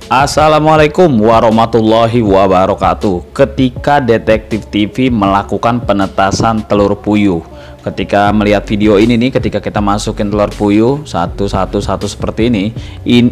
Assalamualaikum warahmatullahi wabarakatuh. Ketika Detektif TV melakukan penetasan telur puyuh, ketika melihat video ini nih, ketika kita masukin telur puyuh satu seperti ini,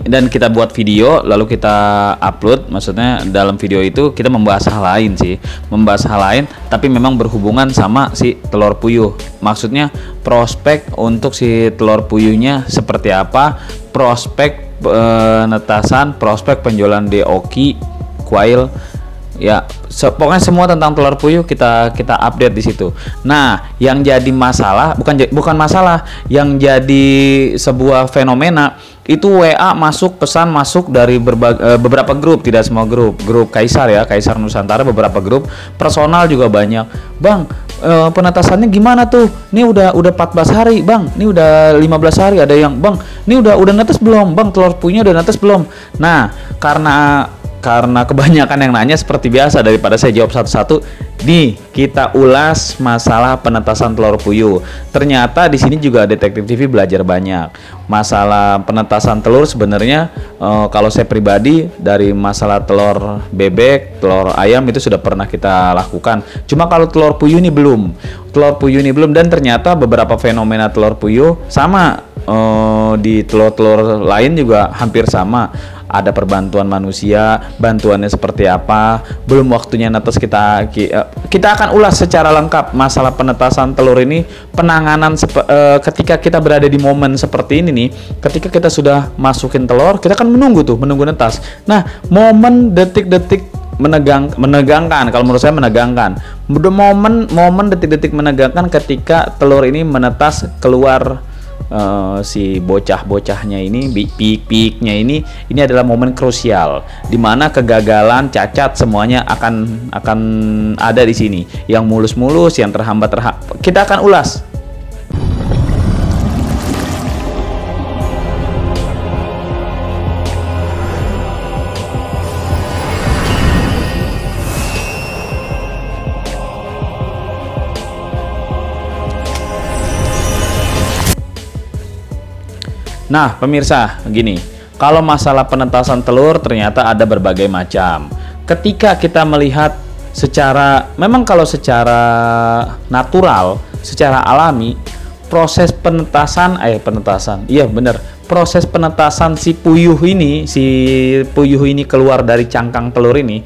dan kita buat video lalu kita upload, maksudnya dalam video itu kita membahas hal lain sih, membahas hal lain tapi memang berhubungan sama si telur puyuh. Maksudnya prospek untuk si telur puyuhnya seperti apa, prospek penetasan, prospek penjualan DOQ, coil, ya pokoknya semua tentang telur puyuh kita update di situ. Nah, yang jadi masalah bukan masalah, yang jadi sebuah fenomena itu WA masuk, pesan masuk dari beberapa grup, tidak semua grup Kaisar ya, Kaisar Nusantara, beberapa grup personal juga banyak. Bang, penetasannya gimana tuh? Ini udah 14 hari, Bang. Ini udah 15 hari, ada yang, Bang, ini udah netes belum? Bang, telur puyuhnya udah netes belum? Nah, karena kebanyakan yang nanya, seperti biasa daripada saya jawab satu-satu, nih kita ulas masalah penetasan telur puyuh. Ternyata di sini juga Detektif TV belajar banyak. Masalah penetasan telur sebenarnya kalau saya pribadi dari masalah telur bebek, telur ayam itu sudah pernah kita lakukan. Cuma kalau telur puyuh ini belum. Telur puyuh ini belum, dan ternyata beberapa fenomena telur puyuh sama di telur-telur lain juga hampir sama. Ada perbantuan manusia, bantuannya seperti apa, belum waktunya netes. Kita akan ulas secara lengkap masalah penetasan telur ini, penanganan ketika kita berada di momen seperti ini nih, ketika kita sudah masukin telur, kita akan menunggu netas. Nah, momen detik-detik menegangkan, kalau menurut saya menegangkan. Momen detik-detik menegangkan ketika telur ini menetas keluar. Si bocah-bocahnya ini, pik-piknya ini adalah momen krusial di mana kegagalan, cacat semuanya akan ada di sini. Yang mulus-mulus, yang terhambat kita akan ulas. Nah, pemirsa, gini, kalau masalah penetasan telur ternyata ada berbagai macam. Ketika kita melihat memang kalau secara natural, secara alami, proses penetasan proses penetasan si puyuh ini keluar dari cangkang telur ini,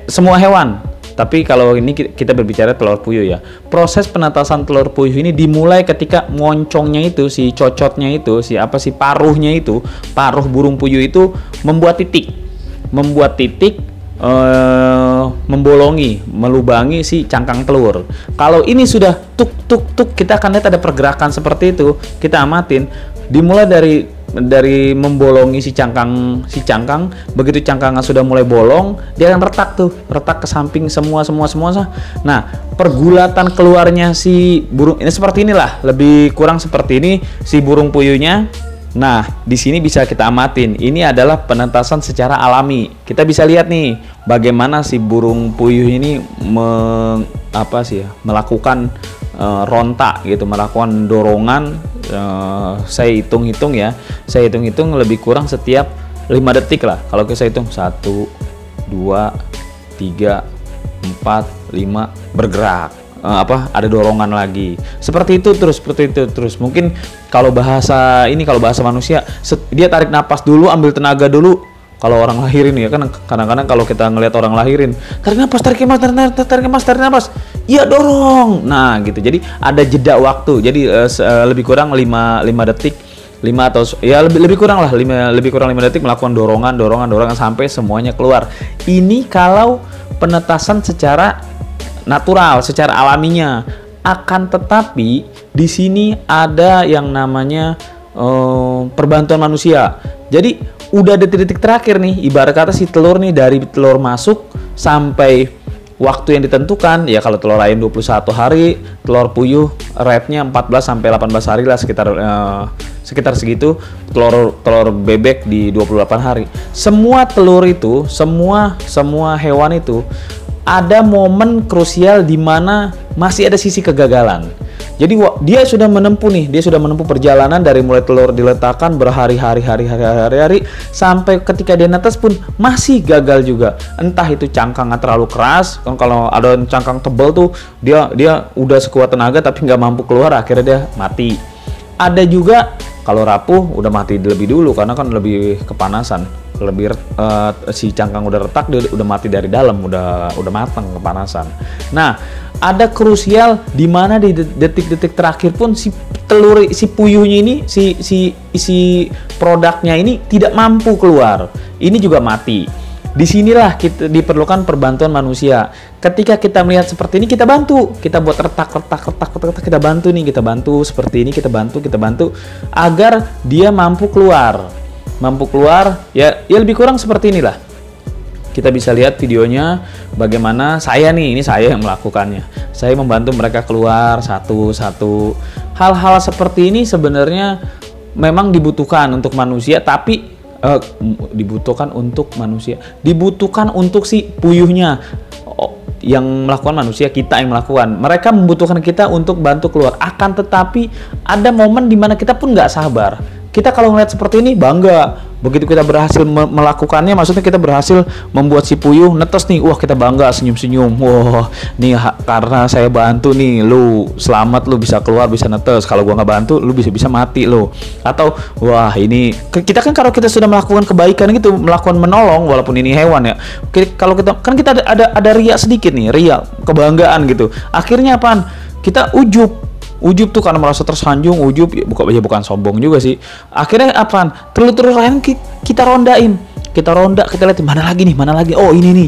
semua hewan. Tapi kalau ini kita berbicara telur puyuh ya. Proses penetasan telur puyuh ini dimulai ketika moncongnya itu, si cocotnya itu, paruhnya itu, paruh burung puyuh itu membuat titik, membolongi, melubangi si cangkang telur. Kalau ini sudah tuk, kita akan lihat ada pergerakan seperti itu. Kita amatin, dimulai dari membolongi si cangkang. Begitu cangkangnya sudah mulai bolong, dia akan retak ke samping semua. Nah, pergulatan keluarnya si burung ini seperti inilah, lebih kurang seperti ini si burung puyuhnya. Nah, di sini bisa kita amatin. Ini adalah penetasan secara alami. Kita bisa lihat nih bagaimana si burung puyuh ini melakukan rontak gitu, melakukan dorongan. Saya hitung-hitung lebih kurang setiap 5 detik lah. Kalau saya hitung 1, 2, 3, 4, 5 bergerak. Ada dorongan lagi. Seperti itu terus. Mungkin kalau bahasa manusia, dia tarik napas dulu, ambil tenaga dulu. Kalau orang lahirin ya kan, kadang-kadang kalau kita ngelihat orang lahirin, tarik napas, iya dorong. Nah gitu, jadi ada jeda waktu. Jadi lebih kurang 5 detik, 5 atau ya lebih kurang 5 detik melakukan dorongan sampai semuanya keluar. Ini kalau penetasan secara natural, secara alaminya. Akan tetapi di sini ada yang namanya perbantuan manusia. Jadi udah detik-detik terakhir nih, ibarat kata si telur nih, dari telur masuk sampai waktu yang ditentukan ya. Kalau telur ayam 21 hari, telur puyuh rate-nya 14 sampai 18 hari lah, sekitar segitu. Telur bebek di 28 hari. Semua telur itu, semua hewan itu ada momen krusial di mana masih ada sisi kegagalan. Jadi dia sudah menempuh perjalanan dari mulai telur diletakkan berhari-hari sampai ketika dia netes pun masih gagal juga. Entah itu cangkangnya terlalu keras, kan kalau ada cangkang tebal tuh dia udah sekuat tenaga tapi nggak mampu keluar, akhirnya dia mati. Ada juga kalau rapuh udah mati lebih dulu karena kan lebih kepanasan, si cangkang udah retak, dia udah mati dari dalam, udah matang kepanasan. Nah, ada krusial di mana di detik-detik terakhir pun si puyuhnya ini, si produknya ini tidak mampu keluar. Ini juga mati. Disinilah kita diperlukan perbantuan manusia. Ketika kita melihat seperti ini, kita bantu, kita buat retak, kita bantu seperti ini, kita bantu agar dia mampu keluar ya lebih kurang seperti inilah. Kita bisa lihat videonya bagaimana ini saya yang melakukannya. Saya membantu mereka keluar satu-satu. Hal-hal seperti ini sebenarnya memang dibutuhkan untuk manusia, tapi dibutuhkan untuk si puyuhnya. Yang melakukan manusia, kita yang melakukan. Mereka membutuhkan kita untuk bantu keluar. Akan tetapi ada momen dimana kita pun nggak sabar. Kita kalau ngeliat seperti ini bangga. Begitu kita berhasil melakukannya, maksudnya kita berhasil membuat si puyuh netes nih, wah kita bangga, senyum-senyum, wah nih karena saya bantu nih, lu selamat, lu bisa keluar, bisa netes. Kalau gua nggak bantu, lu bisa mati lu. Atau wah ini kita kan kalau kita sudah melakukan kebaikan gitu, melakukan menolong walaupun ini hewan ya. Kalau kita kan kita ada ria sedikit nih, ria kebanggaan gitu. Akhirnya apaan? Kita ujub tuh karena merasa tersanjung, bukan sombong juga sih. Akhirnya apaan? Telur-telur lain kita rondain. Kita lihat mana lagi. Oh ini nih,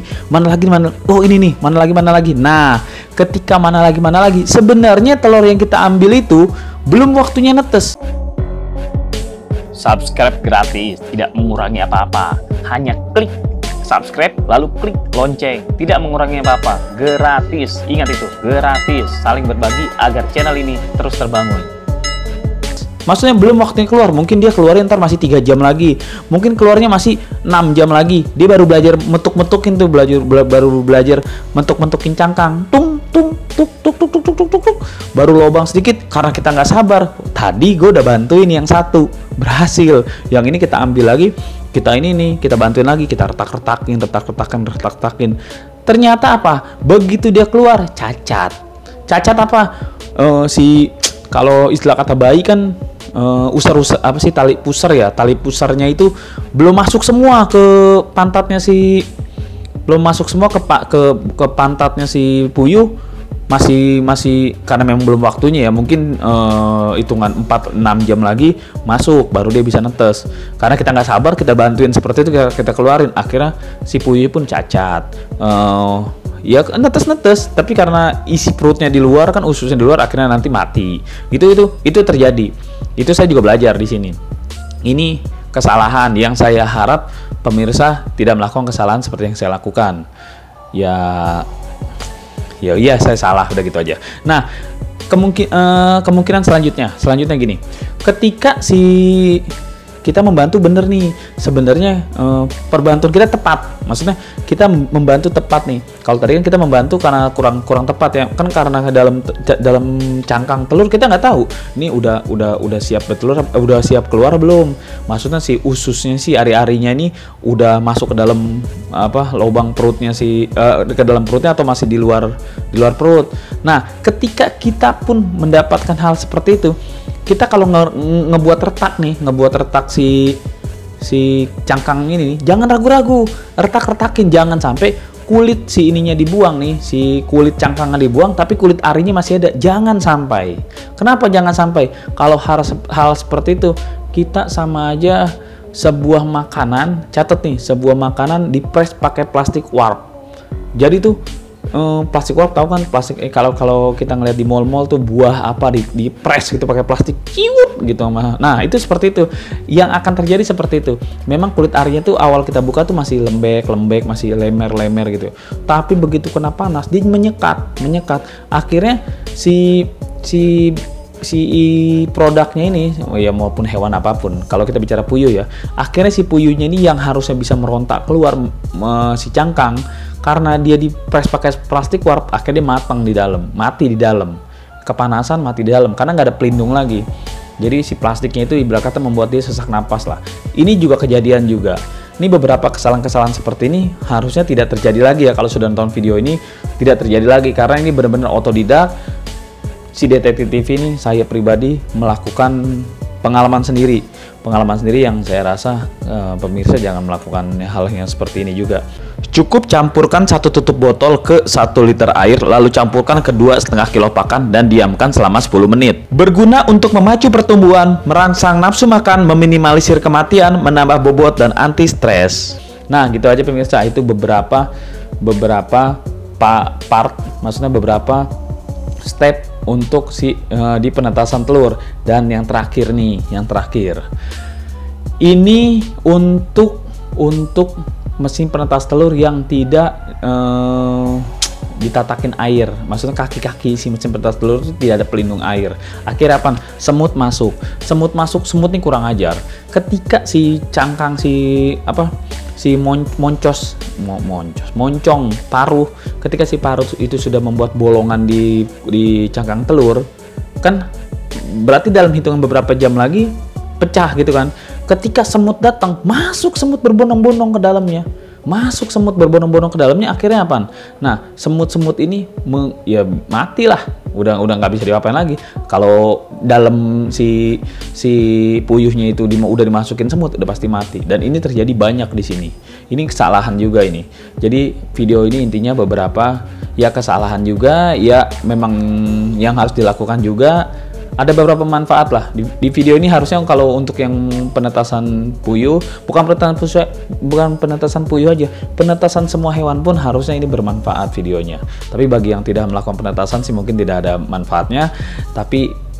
oh ini nih, mana lagi. Nah, ketika mana lagi, sebenarnya telur yang kita ambil itu belum waktunya netes. Subscribe gratis, tidak mengurangi apa-apa. Hanya klik subscribe lalu klik lonceng, tidak mengurangi apa-apa, gratis. Ingat itu, gratis. Saling berbagi agar channel ini terus terbangun. Maksudnya belum waktunya keluar, mungkin dia keluarnya ntar masih 3 jam lagi, mungkin keluarnya masih 6 jam lagi. Dia baru belajar metuk-metukin tuh, baru belajar mentuk-mentukin cangkang, tung baru lobang sedikit karena kita nggak sabar. Tadi gue udah bantuin yang satu, berhasil. Yang ini kita ambil lagi, kita bantuin lagi, kita retak-retakin. Ternyata apa? Begitu dia keluar, cacat apa? Kalau istilah kata bayi kan usar apa sih, tali pusarnya itu belum masuk semua ke pantatnya ke pantatnya si puyuh. Masih karena memang belum waktunya ya, mungkin hitungan 4-6 jam lagi masuk baru dia bisa netes. Karena kita nggak sabar, kita bantuin seperti itu, kita keluarin, akhirnya si puyuh pun cacat. Ya netes, tapi karena isi perutnya di luar, kan ususnya di luar, akhirnya nanti mati. Itu terjadi. Itu saya juga belajar di sini. Ini kesalahan yang saya harap pemirsa tidak melakukan kesalahan seperti yang saya lakukan. Ya iya, saya salah, udah gitu aja. Nah, kemungkinan selanjutnya gini. Ketika kita membantu bener nih, sebenarnya perbantuan kita tepat. Maksudnya kita membantu tepat nih. Kalau tadi kan kita membantu karena kurang tepat ya. Kan karena dalam cangkang telur kita nggak tahu. Ini udah siap bertelur, udah siap keluar belum? Maksudnya si ususnya, si ari-arinya ini udah masuk ke dalam lubang perutnya ke dalam perutnya atau masih di luar perut. Nah, ketika kita pun mendapatkan hal seperti itu, kita kalau ngebuat retak si cangkang ini nih, jangan ragu-ragu, retakin, jangan sampai kulit si ininya dibuang nih, si kulit cangkangnya dibuang tapi kulit arinya masih ada, jangan sampai. Kenapa jangan sampai? Kalau hal seperti itu, kita sama aja sebuah makanan, catat nih, sebuah makanan dipres pakai plastik warp. Jadi tuh plastik warp, tahu kan plastik, kalau kita ngeliat di mall-mall tuh buah apa di press gitu pakai plastik ciut gitu. Nah, itu seperti itu. Yang akan terjadi seperti itu. Memang kulit arinya tuh awal kita buka tuh masih lembek, masih lemer gitu. Tapi begitu kena panas dia menyekat. Akhirnya si produknya ini, ya maupun hewan apapun, kalau kita bicara puyuh ya, akhirnya si puyuhnya ini yang harusnya bisa merontak keluar si cangkang, karena dia di press pakai plastik warp, akhirnya dia mati di dalam. kepanasan, mati di dalam karena nggak ada pelindung lagi. Jadi si plastiknya itu ibarat kata membuat dia sesak napas lah. Ini juga kejadian juga. Ini beberapa kesalahan-kesalahan seperti ini harusnya tidak terjadi lagi ya. Kalau sudah nonton video ini tidak terjadi lagi karena ini benar-benar otodidak. Si detektif TV ini saya pribadi melakukan pengalaman sendiri yang saya rasa pemirsa jangan melakukan hal yang seperti ini juga. Cukup campurkan 1 tutup botol ke 1 liter air, lalu campurkan ke 2,5 kilo pakan dan diamkan selama 10 menit. Berguna untuk memacu pertumbuhan, merangsang nafsu makan, meminimalisir kematian, menambah bobot dan anti stres. Nah, gitu aja pemirsa, itu beberapa part, maksudnya beberapa step untuk di penetasan telur. Dan yang terakhir nih, ini untuk mesin penetas telur yang tidak ditatakin air, maksudnya kaki-kaki si mesin penetas telur itu tidak ada pelindung air. Akhirnya apa? Semut masuk. Semut ini kurang ajar. Ketika si cangkang moncong paruh, ketika si paruh itu sudah membuat bolongan di cangkang telur, kan berarti dalam hitungan beberapa jam lagi pecah gitu kan. Ketika semut datang, masuk semut berbondong-bondong ke dalamnya. Akhirnya apa? Nah, semut-semut ini ya matilah. Udah nggak bisa diapain lagi. Kalau dalam si puyuhnya itu udah dimasukin semut, udah pasti mati. Dan ini terjadi banyak di sini. Ini kesalahan juga ini. Jadi video ini intinya beberapa ya kesalahan juga, ya memang yang harus dilakukan juga. Ada beberapa manfaat lah di video ini. Harusnya kalau untuk yang penetasan puyuh, bukan penetasan puyuh aja, penetasan semua hewan pun harusnya ini bermanfaat videonya. Tapi bagi yang tidak melakukan penetasan sih mungkin tidak ada manfaatnya. Tapi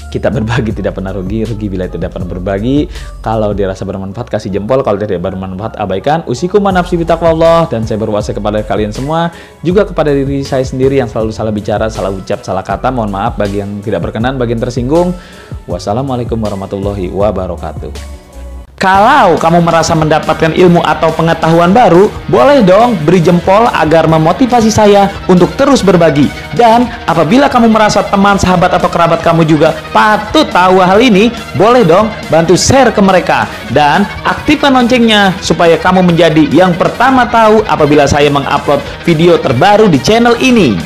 kita berbagi tidak pernah rugi bila tidak pernah berbagi. Kalau dirasa bermanfaat kasih jempol, kalau tidak bermanfaat abaikan. Usikum nafsi bitaqwallah, dan saya berwasiat kepada kalian semua, juga kepada diri saya sendiri yang selalu salah bicara, salah ucap, salah kata. Mohon maaf bagi yang tidak berkenan, bagi yang tersinggung. Wassalamualaikum warahmatullahi wabarakatuh. Kalau kamu merasa mendapatkan ilmu atau pengetahuan baru, boleh dong beri jempol agar memotivasi saya untuk terus berbagi. Dan apabila kamu merasa teman, sahabat, atau kerabat kamu juga patut tahu hal ini, boleh dong bantu share ke mereka. Dan aktifkan loncengnya supaya kamu menjadi yang pertama tahu apabila saya mengupload video terbaru di channel ini.